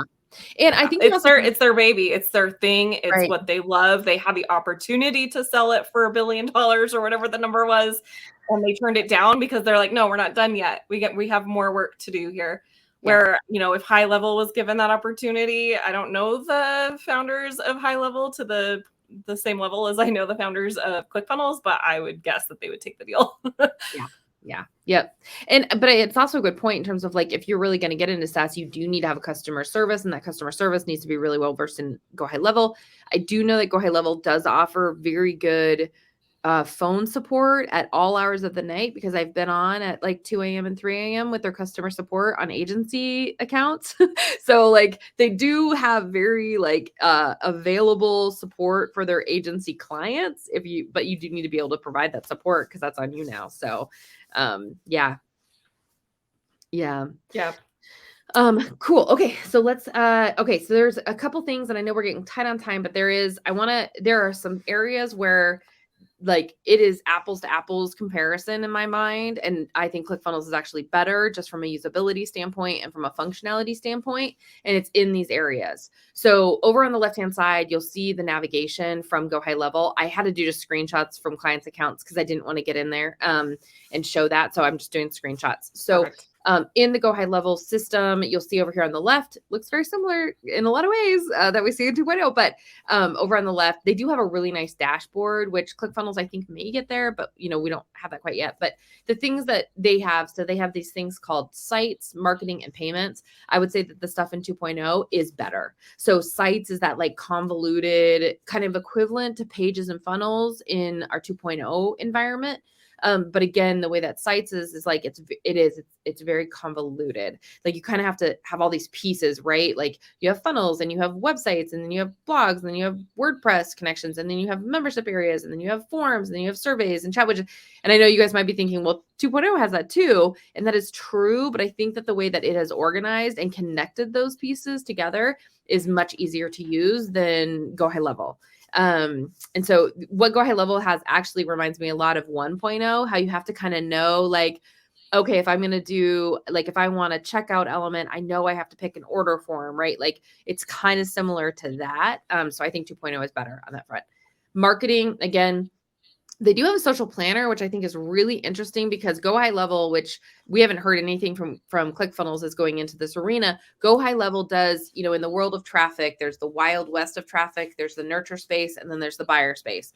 And I Yeah. think they also, It's their baby. It's their thing. It's right. what they love. They had the opportunity to sell it for $1 billion or whatever the number was. And they turned it down because they're like, no, we're not done yet. We have more work to do here. Yeah. Where, if High Level was given that opportunity, I don't know the founders of High Level to the same level as I know the founders of ClickFunnels, but I would guess that they would take the deal. Yeah. Yeah. Yep. But it's also a good point in terms of like, if you're really going to get into SaaS, you do need to have a customer service, and that customer service needs to be really well versed in Go High Level. I do know that Go High Level does offer very good phone support at all hours of the night, because I've been on at like 2 a.m. and 3 a.m. with their customer support on agency accounts. So like they do have very like available support for their agency clients but you do need to be able to provide that support, because that's on you now. So yeah. Yeah. Cool. Okay. So so there's a couple things, and I know we're getting tight on time, but there are some areas where like it is apples to apples comparison in my mind. And I think ClickFunnels is actually better just from a usability standpoint and from a functionality standpoint. And it's in these areas. So over on the left-hand side, you'll see the navigation from Go High Level. I had to do just screenshots from clients' accounts because I didn't want to get in there and show that. So I'm just doing screenshots. So Perfect. in the Go High Level system, you'll see over here on the left, looks very similar in a lot of ways that we see in 2.0, but over on the left, they do have a really nice dashboard, which ClickFunnels I think may get there, but we don't have that quite yet. But the things that they have, so they have these things called sites, marketing, and payments. I would say that the stuff in 2.0 is better. So sites is that like convoluted kind of equivalent to pages and funnels in our 2.0 environment. But again, the way that Sites is like, it's very convoluted. Like you kind of have to have all these pieces, right? Like you have funnels and you have websites and then you have blogs and then you have WordPress connections and then you have membership areas and then you have forums and then you have surveys and chat widgets. And I know you guys might be thinking, well, 2.0 has that too. And that is true. But I think that the way that it has organized and connected those pieces together is much easier to use than Go High Level. And so what Go High Level has actually reminds me a lot of 1.0, how you have to kind of know, like, okay, if I'm going to do, like, if I want a checkout element, I know I have to pick an order form, right? Like it's kind of similar to that. So I think 2.0 is better on that front. Marketing, again, they do have a social planner, which I think is really interesting because Go High Level, which we haven't heard anything from ClickFunnels is going into this arena. Go High Level does, in the world of traffic, there's the wild west of traffic, there's the nurture space, and then there's the buyer space.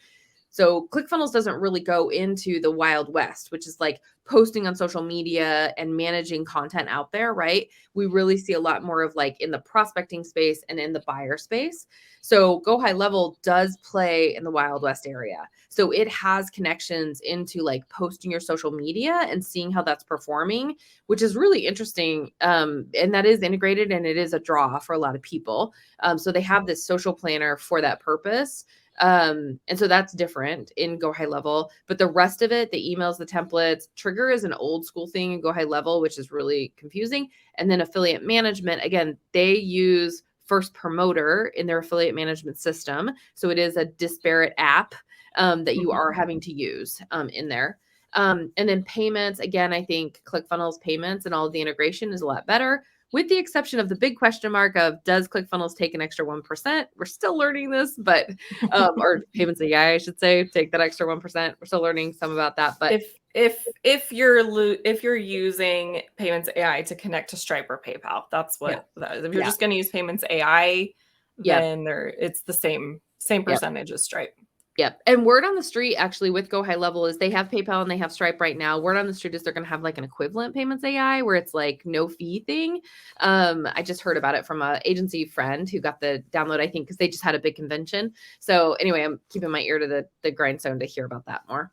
So ClickFunnels doesn't really go into the wild west, which is like posting on social media and managing content out there, right? We really see a lot more of like in the prospecting space and in the buyer space. So Go High Level does play in the wild west area. So it has connections into like posting your social media and seeing how that's performing, which is really interesting. And that is integrated and it is a draw for a lot of people. So they have this social planner for that purpose. And so that's different in Go High Level, but the rest of it, the emails, the templates, Trigger is an old school thing in Go High Level, which is really confusing. And then affiliate management, again, they use First Promoter in their affiliate management system. So it is a disparate app that you are having to use in there. And then payments, again, I think ClickFunnels payments and all of the integration is a lot better, with the exception of the big question mark of, does ClickFunnels take an extra 1%? We're still learning this, but, or payments AI, I should say, take that extra 1%. We're still learning some about that. But if you're using Payments AI to connect to Stripe or PayPal, that's what that is. If you're just going to use Payments AI, then it's the same percentage as Stripe. Yep. And word on the street actually with Go High Level is they have PayPal and they have Stripe right now. Word on the street is they're going to have like an equivalent Payments AI where it's like no fee thing. I just heard about it from an agency friend who got the download, I think, because they just had a big convention. So anyway, I'm keeping my ear to the grindstone to hear about that more.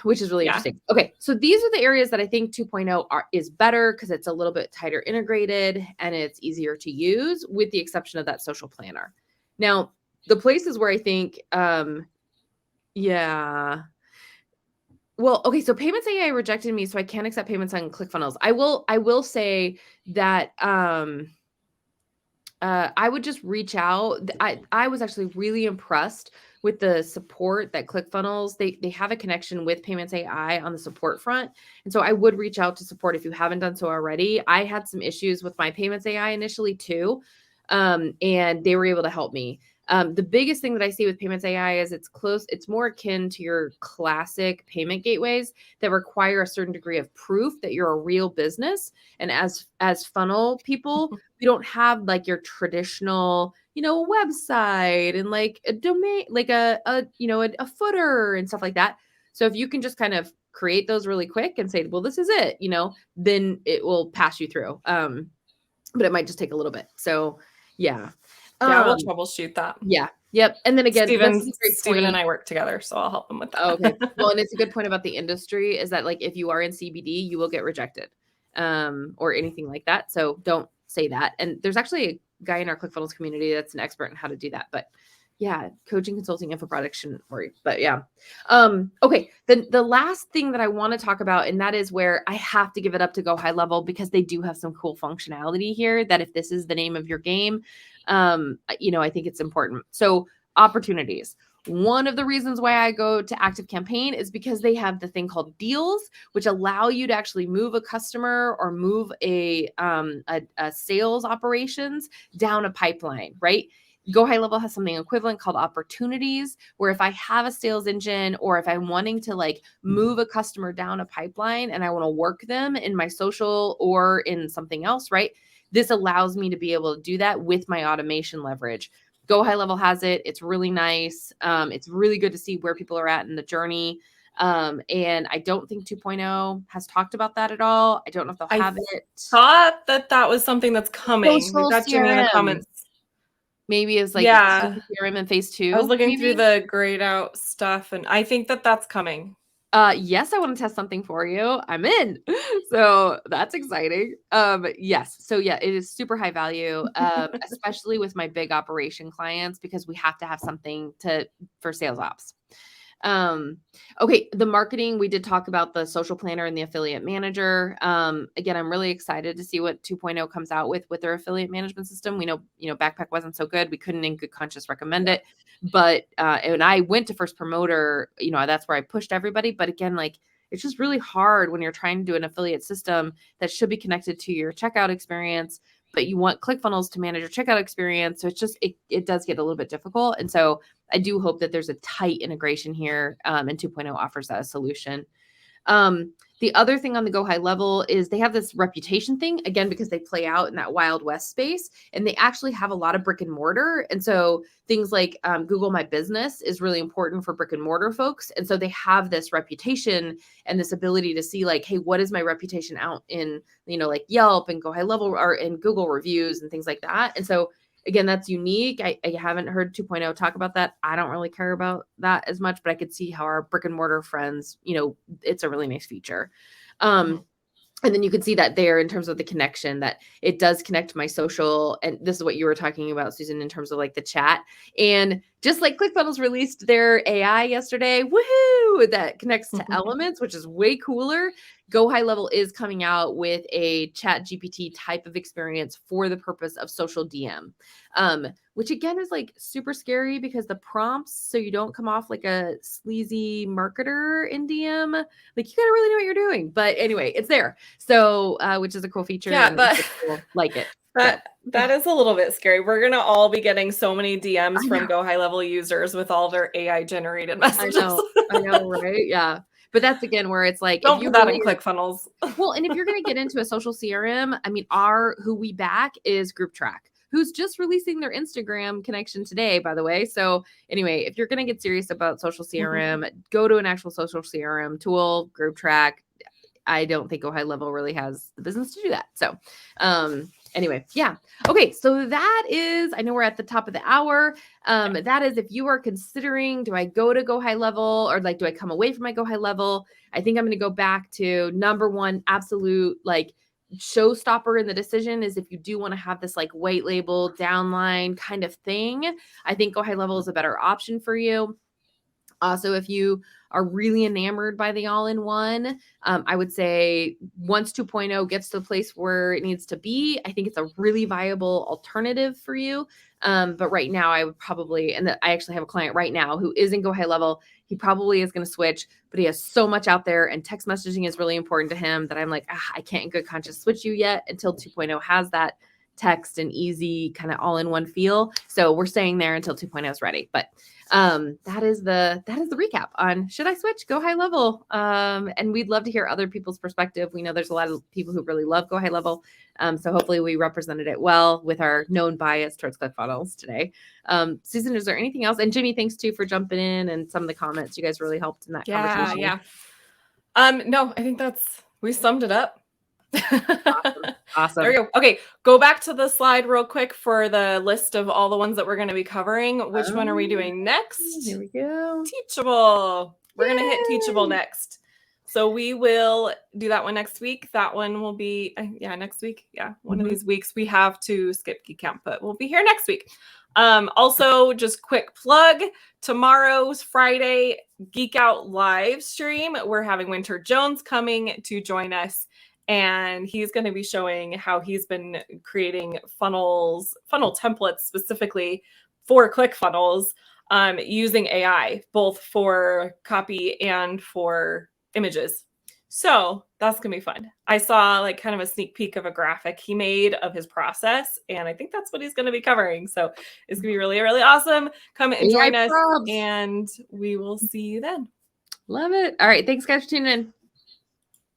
Which is really interesting. Okay, so these are the areas that I think 2.0 is better because it's a little bit tighter integrated and it's easier to use, with the exception of that social planner. Now, the places where I think, well, okay, so Payments AI rejected me, so I can't accept payments on ClickFunnels. I will say that I would just reach out. I was actually really impressed with the support that ClickFunnels, they have a connection with Payments AI on the support front. And so I would reach out to support if you haven't done so already. I had some issues with my Payments AI initially too, and they were able to help me. The biggest thing that I see with Payments AI is it's more akin to your classic payment gateways that require a certain degree of proof that you're a real business. And as funnel people, we don't have like your traditional, website and like a domain, like a footer and stuff like that. So if you can just kind of create those really quick and say, well, this is it, then it will pass you through. But it might just take a little bit. So yeah. We'll troubleshoot that. Yeah. Yep. And then again, Steven and I work together, so I'll help them with that. Okay. Well, and it's a good point about the industry is that like if you are in CBD, you will get rejected, or anything like that. So don't say that. And there's actually a guy in our ClickFunnels community that's an expert in how to do that. But yeah, coaching, consulting, info product shouldn't worry. But yeah. Okay. Then the last thing that I want to talk about, and that is where I have to give it up to Go High Level because they do have some cool functionality here that if this is the name of your game, I think it's important. So opportunities. One of the reasons why I go to Active Campaign is because they have the thing called deals, which allow you to actually move a customer or move a sales operations down a pipeline, right? Go High Level has something equivalent called opportunities, where if I have a sales engine or if I'm wanting to like move a customer down a pipeline and I want to work them in my social or in something else, right? This allows me to be able to do that with my automation leverage. Go High Level has it. It's really nice. It's really good to see where people are at in the journey. And I don't think 2.0 has talked about that at all. I don't know if they'll have it. Thought that was something that's coming. We've got Jimmy in the comments. Maybe it's like CRM in phase 2. I was looking through the grayed out stuff, and I think that's coming. Yes, I want to test something for you. I'm in. So that's exciting. Yes. So yeah, it is super high value, especially with my big operation clients, because we have to have something for sales ops. Okay, the marketing, we did talk about the social planner and the affiliate manager. Again, I'm really excited to see what 2.0 comes out with their affiliate management system. We know, Backpack wasn't so good. We couldn't in good conscience recommend it. But and I went to First Promoter, that's where I pushed everybody. But again, like, it's just really hard when you're trying to do an affiliate system that should be connected to your checkout experience, but you want ClickFunnels to manage your checkout experience. So it's just, it does get a little bit difficult. And so I do hope that there's a tight integration here, and 2.0 offers that a solution. The other thing on the Go High Level is they have this reputation thing, again, because they play out in that Wild West space, and they actually have a lot of brick and mortar. And so things like Google My Business is really important for brick and mortar folks. And so they have this reputation and this ability to see, like, hey, what is my reputation out in, like Yelp and Go High Level or in Google reviews and things like that. And so again, that's unique. I haven't heard 2.0 talk about that. I don't really care about that as much, but I could see how our brick and mortar friends, it's a really nice feature. And then you can see that there in terms of the connection, that it does connect to my social. And this is what you were talking about, Susan, in terms of like the chat. And just like ClickFunnels released their AI yesterday, woohoo, that connects to Elements, which is way cooler. Go High Level is coming out with a Chat GPT type of experience for the purpose of social DM, which again is like super scary because the prompts, so you don't come off like a sleazy marketer in DM, like you gotta really know what you're doing. But anyway, it's there. So, which is a cool feature. Yeah, but cool. Like it. That is a little bit scary. We're going to all be getting so many DMs from Go High Level users with all their AI generated messages. I know, right? Yeah. But that's again where it's like, don't put that in ClickFunnels. Well, and if you're going to get into a social CRM, I mean, who we back is Group Track, who's just releasing their Instagram connection today, by the way. So anyway, if you're going to get serious about social CRM, go to an actual social CRM tool, Group Track. I don't think Go High Level really has the business to do that. So, anyway, yeah. Okay. So that is, I know we're at the top of the hour. That is, if you are considering, do I go to Go High Level or like, do I come away from my Go High Level? I think I'm going to go back to number one, absolute like showstopper in the decision is if you do want to have this like white label downline kind of thing, I think Go High Level is a better option for you. Also, if you are really enamored by the all-in-one, I would say once 2.0 gets to the place where it needs to be, I think it's a really viable alternative for you. But right now, I would probably, and I actually have a client right now who is in Go High Level. He probably is going to switch, but he has so much out there, and text messaging is really important to him that I'm like, I can't in good conscience switch you yet until 2.0 has that text and easy kind of all-in-one feel. So we're staying there until 2.0 is ready. But that is the recap on should I switch Go High Level. And we'd love to hear other people's perspective. We know there's a lot of people who really love Go High Level. So hopefully we represented it well with our known bias towards ClickFunnels today. Susan, is there anything else? And Jimmy, thanks too for jumping in and some of the comments. You guys really helped in that conversation. Yeah. No, I think we summed it up. Awesome. There we go. Okay, go back to the slide real quick for the list of all the ones that we're going to be covering. Which one are we doing next? Here we go. Teachable. We're going to hit Teachable next. So we will do that one next week. That one will be, next week. Yeah, one of these weeks we have to skip Geek Camp, but we'll be here next week. Also, just quick plug, tomorrow's Friday Geek Out live stream. We're having Winter Jones coming to join us. And he's going to be showing how he's been creating funnel templates specifically for ClickFunnels using AI, both for copy and for images. So that's going to be fun. I saw like kind of a sneak peek of a graphic he made of his process, and I think that's what he's going to be covering. So it's going to be really, really awesome. Come and join us, and we will see you then. Love it. All right. Thanks, guys, for tuning in.